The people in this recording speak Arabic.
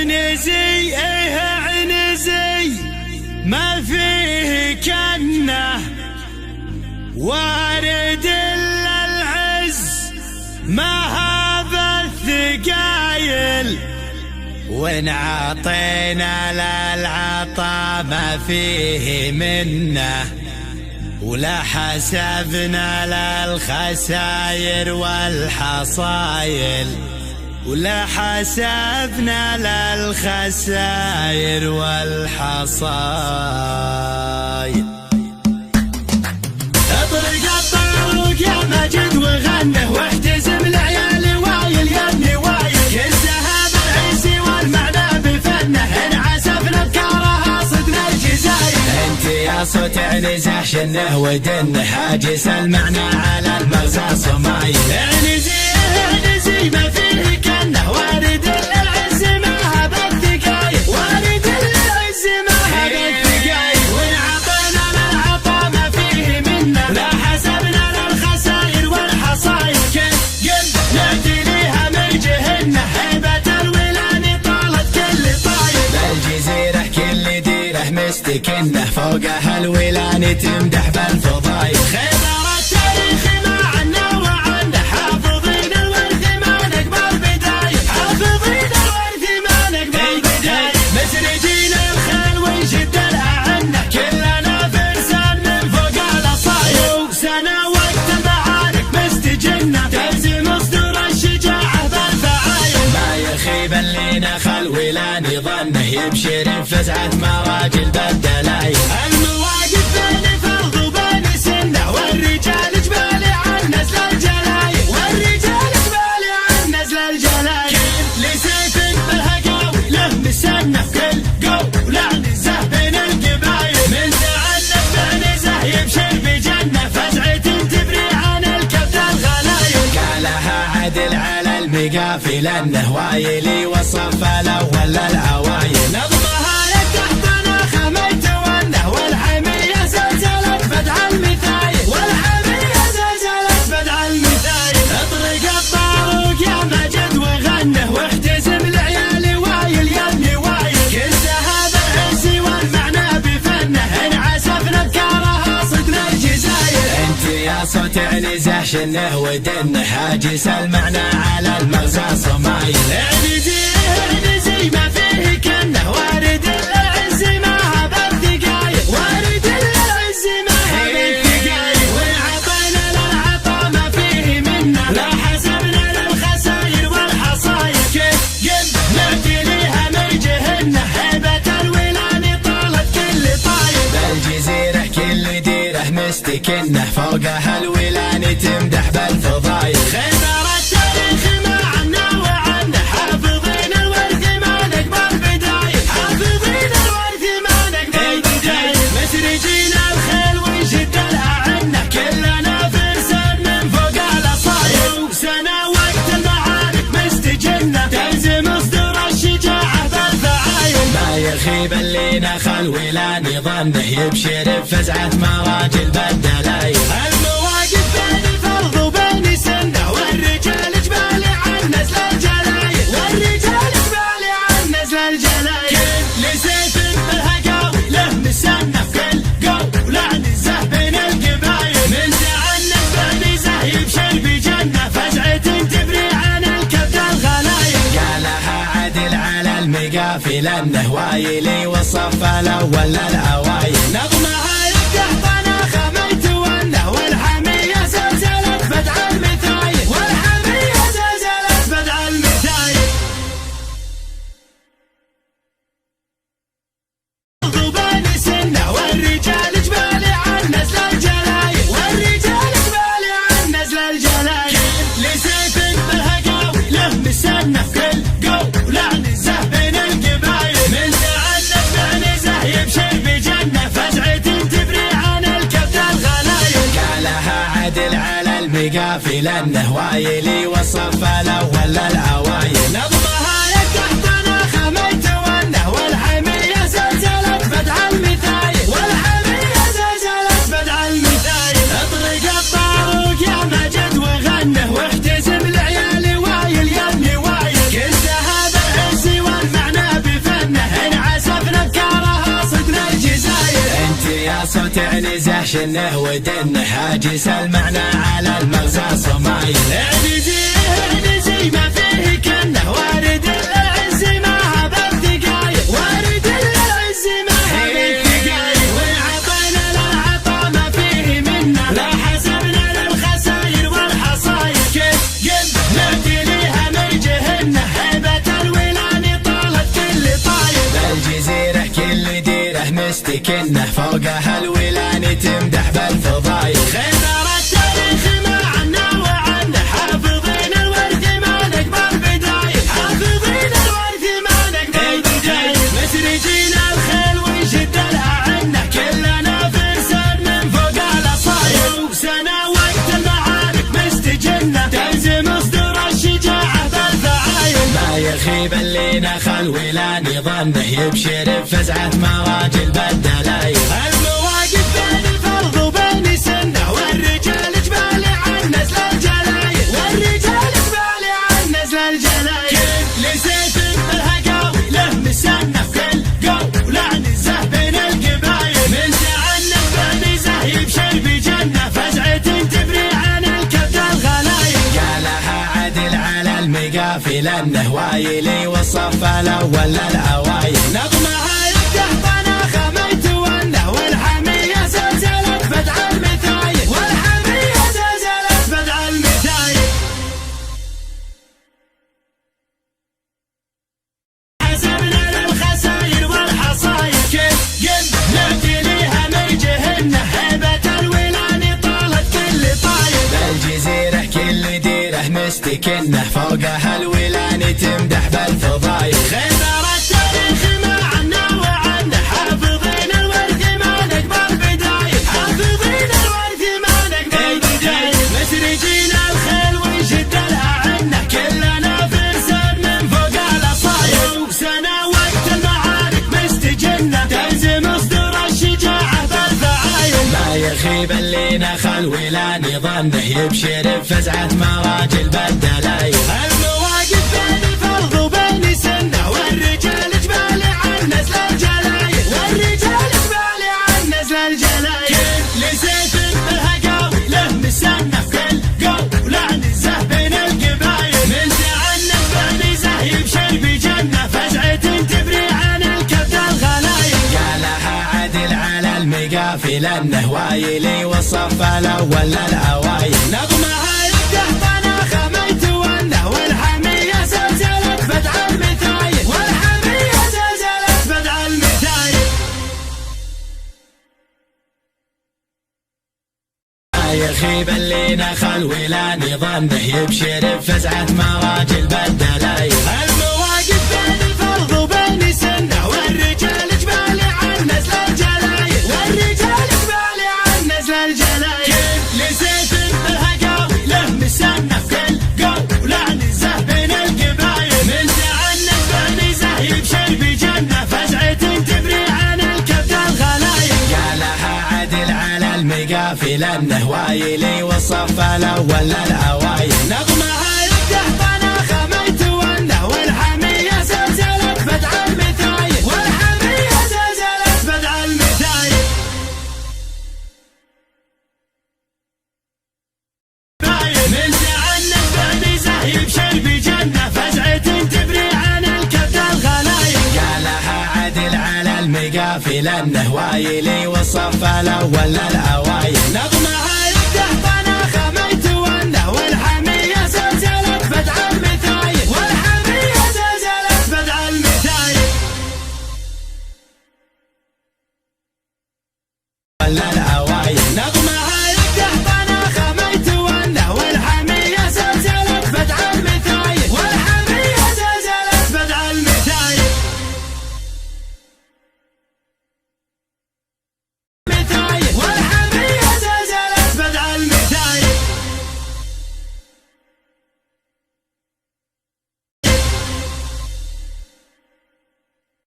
عنزي عنزي ما فيه كنه وارد الا العز ما هذا الثقايل وان عطينا للعطا ما فيه منه ولا حسبنا للخساير والحصايل ولا حسبنا للخساير والحصايل. اطرق الطاروق يا مجد وغنه واحتزم العيال وايل يا وايل كل ذهب العيسي والمعنى بفنه ان عسفنا بكارها صدنا الجزاير. انت يا صوت عنزه شنه ودنه حاجس المعنى على المغزى صمايل. عنزي عنزي ما فيه كنه وارد العز ما هذا الثقايل وارد العز ما هذا الثقايل وان عطينا للعطا ما فيه منه لا حسبنا للخساير والحصايل. كل نأتي ليها من جهنه هيبة الولان طالت كل طايل. بالجزيرة كل ديره مستكنه فوقها الولان تمدح بالفضايل. خبر التاريخ ما عنا وعنه حافظين الورث ما نقبل بدايل حافظين الورث ما نقبل بدايل. مسرجين الخيل ونشد الأعنة كلنا فرسان من فوق الأصايل. سنة وقت المعارك مستجنة تلزم صدور الشجاعة بالفعايل. ما يخيب اللي نخل ولان ظنه يبشر فزعة مراجل بالدلايل. المواقف بين فرض وبين سنة والرجال جبال عن نزل الجلايل والرجال جبال عن نزل الجلايل. كل سيف بالهقاوي له مسنة كل قولة نزه بين القبايل من تعنف بنزه يبشر بجنة فزعة تبري عن الكبد الغلايل. قالها عدل على المقافل انه وايلي وصف الاول للعوايل. نظمها لك تحت ناخه ما يتونه والحمية زلزلت بدع المثايل والحمية زلزلت بدع المثايل. اطرق الطاروق يا مجد وغنه واحتزم العيال وايل يا وايل كل ذهب العيسي والمعنى بفنه ان عسفنا بكارها صدنا الجزاير. انت يا صوت عنزه شنه ودنه حاجس المعنى على المغزى صمايل. عنزي عنزي ما فيه كنه وارد العز ما هذا الثقايل وارد العز ما هذا الثقايل وان عطينا للعطا ما فيه منه لا حسبنا للخساير والحصايل. كل نأتي ليها من جهنه هيبة الولان طالت كل طايل. بالجزيرة كل ديره مستكنه فوقها الولان تمدح بالفضايل. خبر التاريخ ما عنا وعنه حافظين الورث ما نقبل بدايل حافظين الورث ما نقبل بدايل. مسرجين الخيل ونشد الأعنة كلنا فرسان من فوق الأصايل. سنة وقت المعارك مستجنة تلزم صدور الشجاعة بالفعايل. ما يخيب اللي نخل ولان ظنه يبشر بفزعة مراجل بالدلايل. المواقف بين فرض وبين سنة والرجال جبال عن نزل الجلايل والرجال جبال عن نزل الجلايل. كل سيف بالهقاوي له مسنة كل قولة نزه بين القبايل من تعنف بنزه يبشر بجنة فزعة تبري عن الكبد الغلايل. قالها عدل على المقافل انه وايلي وصف الاول للعوايل. نظمها لك تحت ناخه ما يتونه والحمية زلزلت بدع المثايل والحمية زلزلت بدع المثايل. بين سنة والرجال جبال عن نزل الجلايل والرجال جبال عن نزل الجلايل. كل سيف بالهقاوي له مسنة كل قولة نزه بين القبايل من تعنف بنزه يبشر بجنة فزعة تبري عن الكبد الغلايل. قالها عدل على المقافل انه وايلي وصف الاول للعوايل. نظمها لك تحت ناخه ما يتونه والحمية زلزلت بدع المثايل والحمية زلزلت بدع المثايل. اطرق الطاروق يا مجد وغنه واحتزم العيال وايل يا وايل كل ذهب العيسي والمعنى تعنزه شنه ودنه هاجس المعنى على المغزى صمايل. اعنزي ما فيه كنه وارد العز ما هذا الثقايل، وارد العز ما هذا الثقايل. وعطينا العطا ما فيه منه لا حسبنا للخساير والحصاير. كيف قم نبتليها مرجهنه هيبة الولان طالت كل طاير. بالجزيرة كل ديره مستكنه فوقها الولان تمدح بالفضايل. خبر التاريخ ما عنا وعنه حافظين الورث ما نقبل بدايل، حافظين الورث ما نقبل بدايل. مسرجين الخيل ونشد الأعنة كلنا فرسان من فوق الأصايل. وسنة وقت المعارك مستجنة تلزم اصدر الشجاعة بالفعايل. ما يخيب اللي نخل ولان ظنه يبشر بفزعة مراجل بالدلايل. المواقف بين الفرض وبين سنه والرجال جبال عن نزل الجلايل، والرجال جبال عن نزل الجلايل. كل سيف بالهقاوي له مسنه كل قول عنزه بين القبايل. من تعنف بنزه يبشر بجنه فزعة تبري عن الكبد الغلايل. قالها عدل على المقافل انه وايلي والصف الاول للاوايل. نظمها يده طناخه ما يتونه والحميه زلزلت بدع المثايل، والحميه زلزلت بدع المثايل. حسبنا للخساير والحصاير. كيف قم نبتليها مرجهنه هيبة الولان طالت كل طاير. بالجزيرة كل ديره مستكنه فوقها الولان تمدح بالفضايل. خبر التاريخ ما عنا وعنه حافظين الورث ما نقبل بدايل، حافظين الورث ما نقبل بدايل. مسرجين الخيل ونشد الأعنة كلنا فرسان من فوق الأصايل. وسنة وقت المعارك مستجنة تلزم اصدر الشجاعة بالفعايل. ما يخيب اللي نخل ولان ظنه يبشر بفزعة مراجل بالدلايل. المواقف بين الفرض وبين سنه والرجال جبال عن نزل الجلايل، والرجال جبال عن نزل الجلايل. كل سيف بالهقاوي له مسنه كل قول عنزه بين القبايل. من تعنف بنزه يبشر بجنه فزعة تبري عن الكبد الغلايل. قالها عدل على المقافل انه وايلي والصف الاول للاوايل. نظمها يده طناخه ما يتونه والحميه زلزلت بدع المثايل، والحميه زلزلت بدع المثايل. ما يخيب اللي نخل ولان ظنه يبشر بفزعة مراجل بالدلايل. المواقف بين الفرض وبين سنه والرجال جبال عن نزل الجلايل، والرجال جبال عن نزل الجلايل. كل سيف بالهقاوي له مسنه كل قول عنزه بين القبايل. من تعنف بنزه يبشر بجنه فزعة تبري عن الكبد الغلايل. قالها عدل على المقافل انه وايلي والصف الاول للاوايل. نظمها يده طناخه ما يتونه والحميه زلزلت بدع المثايل، والحميه زلزلت بدع المثايل. من تعنف بنزه يبشر بجنه فزعة تبري عن الكبد الغلايل. قالها عدل على المقافل انه وايلي والصف الاول للاوايل. نظمها